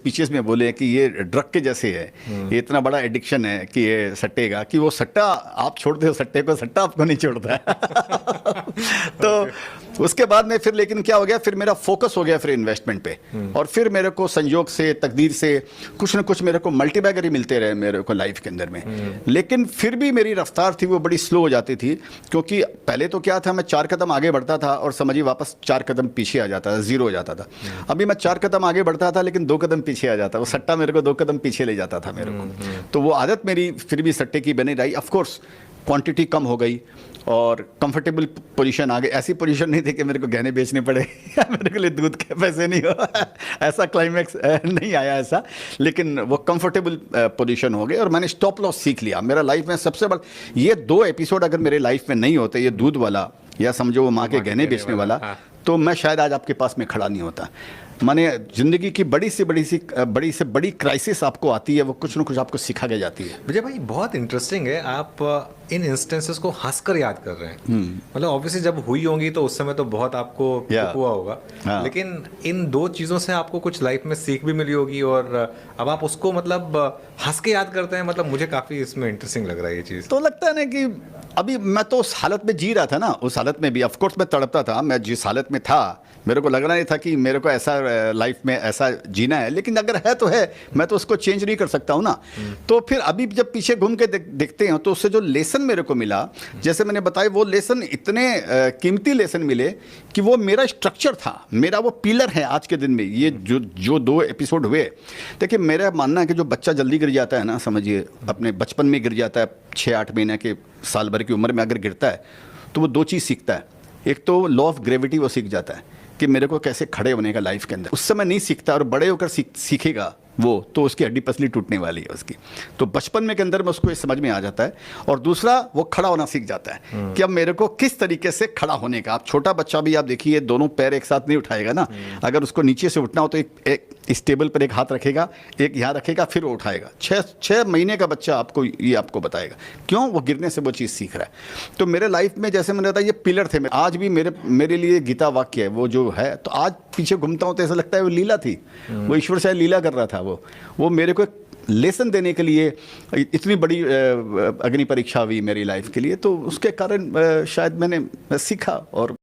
Speeches में बोले कि ये ड्रग के जैसे है, ये इतना बड़ा एडिक्शन है कि ये सट्टे का, कि वो सट्टा आप छोड़ते हो सट्टे को, सट्टा आपको नहीं छोड़ता है। तो उसके बाद में फिर लेकिन क्या हो गया, फिर मेरा फोकस हो गया फिर इन्वेस्टमेंट पे, और फिर मेरे को संयोग से तकदीर से कुछ ना कुछ मेरे को मल्टीबैगर ही मिलते रहे मेरे को लाइफ के अंदर में। लेकिन फिर भी मेरी रफ्तार थी वो बड़ी स्लो हो जाती थी, क्योंकि पहले तो क्या था, मैं 4 कदम आगे बढ़ता था और समझिए वापस 4 कदम पीछे आ जाता था, जीरो हो जाता था। अभी मैं 4 कदम आगे बढ़ता था लेकिन 2 कदम पीछे आ जाता, वो सट्टा मेरे को 2 कदम पीछे ले जाता था मेरे को। तो वो आदत मेरी फिर भी सट्टे की बनी रही। ऑफकोर्स क्वांटिटी कम हो गई और कंफर्टेबल पोजीशन आ गई। ऐसी पोजीशन नहीं थी कि मेरे को गहने बेचने पड़े या मेरे को लिए दूध के पैसे नहीं हो, ऐसा क्लाइमैक्स नहीं आया ऐसा, लेकिन वो कंफर्टेबल पोजीशन हो गई और मैंने स्टॉप लॉस सीख लिया। मेरा लाइफ में सबसे बड़ा ये 2 एपिसोड अगर मेरे लाइफ में नहीं होते, ये दूध वाला या समझो वो माँ के गहने बेचने वाला, तो मैं शायद आज आपके पास में खड़ा नहीं होता। माने जिंदगी की बड़ी से बड़ी क्राइसिस आपको आती है, वो कुछ ना कुछ आपको सिखा के जाती है। विजय भाई बहुत इंटरेस्टिंग है, आप इन इंस्टेंसेस को हंसकर याद कर रहे हैं। मतलब ऑब्वियसली जब हुई होंगी तो उस समय तो बहुत आपको दुख हुआ होगा, लेकिन इन 2 चीज़ों से आपको कुछ लाइफ में सीख भी मिली होगी और अब आप उसको मतलब हंस के याद करते हैं। मतलब मुझे काफ़ी इसमें इंटरेस्टिंग लग रहा है ये चीज़। तो लगता है ना कि अभी मैं तो उस हालत में जी रहा था ना, उस हालत में भी ऑफकोर्स मैं तड़पता था। मैं जिस हालत में था मेरे को लग रहा नहीं था कि मेरे को ऐसा लाइफ में ऐसा जीना है, लेकिन अगर है तो है, मैं तो उसको चेंज नहीं कर सकता हूँ ना। तो फिर अभी जब पीछे घूम के देखते हैं तो उससे जो लेसन मेरे को मिला, जैसे मैंने बताया, वो लेसन इतने कीमती लेसन मिले कि वो मेरा स्ट्रक्चर था, मेरा वो पिलर है आज के दिन में। ये जो 2 एपिसोड हुए, देखिए मेरा मानना है कि जो बच्चा जल्दी गिर जाता है ना, समझिए अपने बचपन में गिर जाता है, 6-8 महीने के साल भर की उम्र में अगर गिरता है तो वो 2 चीज़ सीखता है। एक तो लॉ ऑफ ग्रेविटी वो सीख जाता है कि मेरे को कैसे खड़े होने का लाइफ के अंदर, उस समय नहीं सीखता, और बड़े होकर सीखेगा वो तो उसकी हड्डी पसली टूटने वाली है उसकी। तो बचपन में के अंदर में उसको ये समझ में आ जाता है। और दूसरा वो खड़ा होना सीख जाता है कि अब मेरे को किस तरीके से खड़ा होने का। आप छोटा बच्चा भी आप देखिए, दोनों पैर एक साथ नहीं उठाएगा ना, अगर उसको नीचे से उठना हो तो एक इस टेबल पर एक हाथ रखेगा, एक यहाँ रखेगा, फिर वो उठाएगा। 6 महीने का बच्चा आपको बताएगा, क्यों? वो गिरने से वो चीज़ सीख रहा है। तो मेरे लाइफ में जैसे मैंने बताया ये पिलर थे। आज भी मेरे लिए गीता वाक्य है वो जो है, तो आज पीछे घूमता हूँ तो ऐसा लगता है वो लीला थी, वो ईश्वर शायद लीला कर रहा था। वो मेरे को एक लेसन देने के लिए इतनी बड़ी अग्नि परीक्षा हुई मेरी लाइफ के लिए, तो उसके कारण शायद मैंने सीखा और